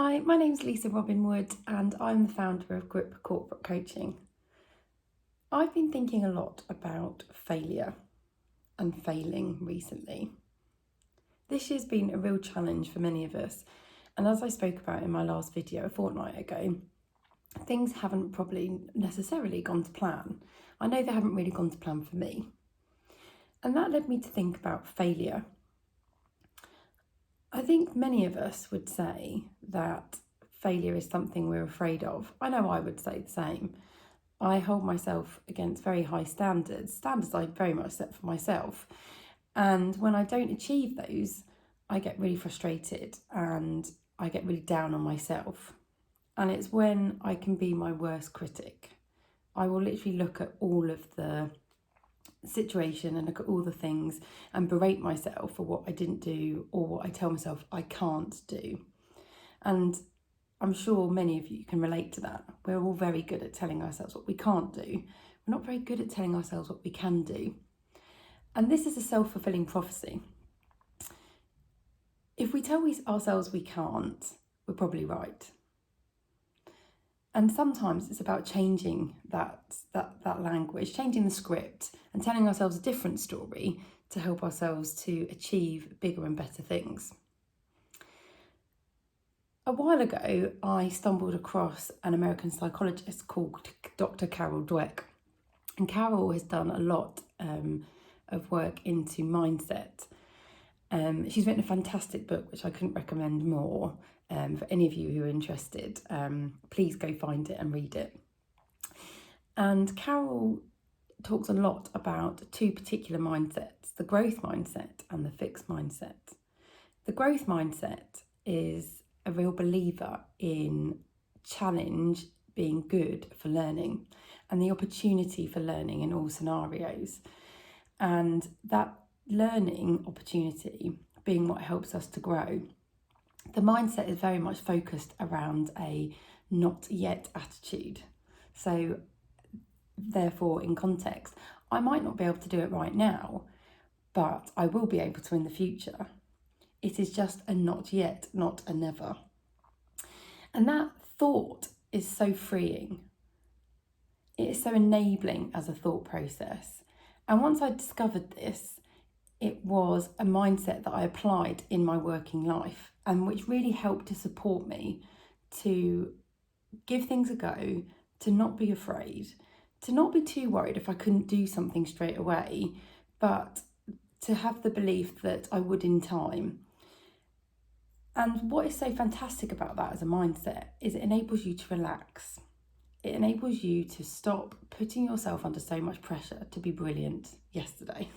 Hi, my name's Lisa Robyn Wood and I'm the founder of Grip Corporate Coaching. I've been thinking a lot about failure and failing recently. This year's been a real challenge for many of us, and as I spoke about in my last video a fortnight ago, things haven't probably necessarily gone to plan. I know they haven't really gone to plan for me. And that led me to think about failure. I think many of us would say that failure is something we're afraid of. I know I would say the same. I hold myself against very high standards I very much set for myself. And when I don't achieve those, I get really frustrated and I get really down on myself. And it's when I can be my worst critic. I will literally look at all of the situation and look at all the things and berate myself for what I didn't do or what I tell myself I can't do. And I'm sure many of you can relate to that. We're all very good at telling ourselves what we can't do. We're not very good at telling ourselves what we can do. And this is a self-fulfilling prophecy. If we tell ourselves we can't, we're probably right. And sometimes it's about changing that language, changing the script and telling ourselves a different story to help ourselves to achieve bigger and better things. A while ago, I stumbled across an American psychologist called Dr. Carol Dweck. And Carol has done a lot of work into mindset. She's written a fantastic book, which I couldn't recommend more. For any of you who are interested, please go find it and read it. And Carol talks a lot about two particular mindsets, the growth mindset and the fixed mindset. The growth mindset is a real believer in challenge being good for learning and the opportunity for learning in all scenarios. And that learning opportunity being what helps us to grow. The mindset is very much focused around a not yet attitude. So therefore, in context, I might not be able to do it right now, but I will be able to in the future. It is just a not yet, not a never. And that thought is so freeing. It is so enabling as a thought process. And once I discovered this, it was a mindset that I applied in my working life and which really helped to support me to give things a go, to not be afraid, to not be too worried if I couldn't do something straight away, but to have the belief that I would in time. And what is so fantastic about that as a mindset is it enables you to relax. It enables you to stop putting yourself under so much pressure to be brilliant yesterday.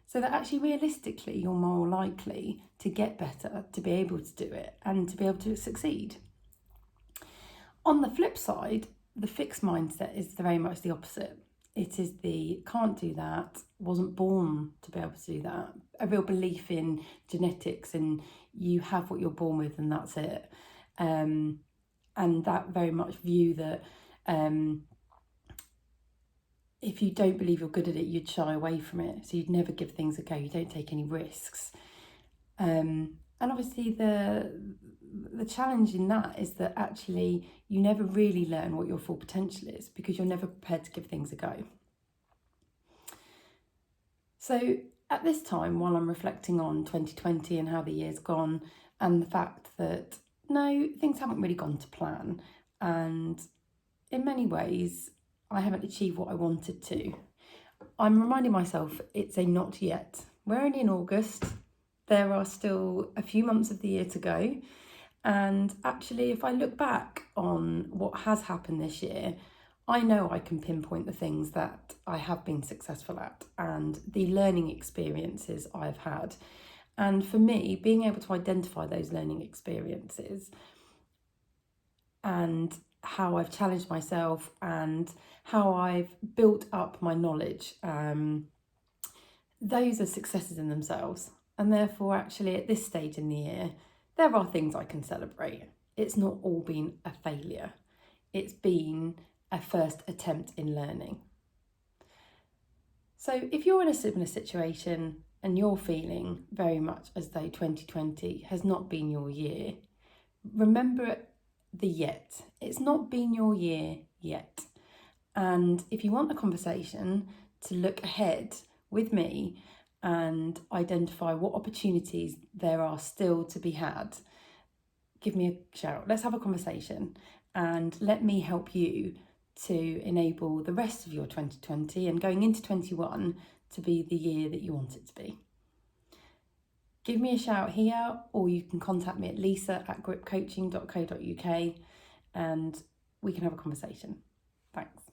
So that actually realistically you're more likely to get better, to be able to do it and to be able to succeed. On the flip side, the fixed mindset is very much the opposite. It is the can't do that, wasn't born to be able to do that. A real belief in genetics and you have what you're born with and that's it. And that very much view that if you don't believe you're good at it, you'd shy away from it. So you'd never give things a go. You don't take any risks. And obviously the challenge in that is that actually you never really learn what your full potential is because you're never prepared to give things a go. So at this time, while I'm reflecting on 2020 and how the year's gone and the fact that no, things haven't really gone to plan. And in many ways, I haven't achieved what I wanted to. I'm reminding myself it's a not yet. We're only in August. There are still a few months of the year to go. And actually, if I look back on what has happened this year, I know I can pinpoint the things that I have been successful at and the learning experiences I've had. And for me, being able to identify those learning experiences and how I've challenged myself and how I've built up my knowledge, those are successes in themselves. And therefore, actually, at this stage in the year, there are things I can celebrate. It's not all been a failure. It's been a first attempt in learning. So if you're in a similar situation and you're feeling very much as though 2020 has not been your year, remember the yet. It's not been your year yet. And if you want a conversation to look ahead with me and identify what opportunities there are still to be had, give me a shout. Let's have a conversation and let me help you to enable the rest of your 2020 and going into 21 to be the year that you want it to be. Give me a shout here, or you can contact me at lisa@gripcoaching.co.uk and we can have a conversation. Thanks.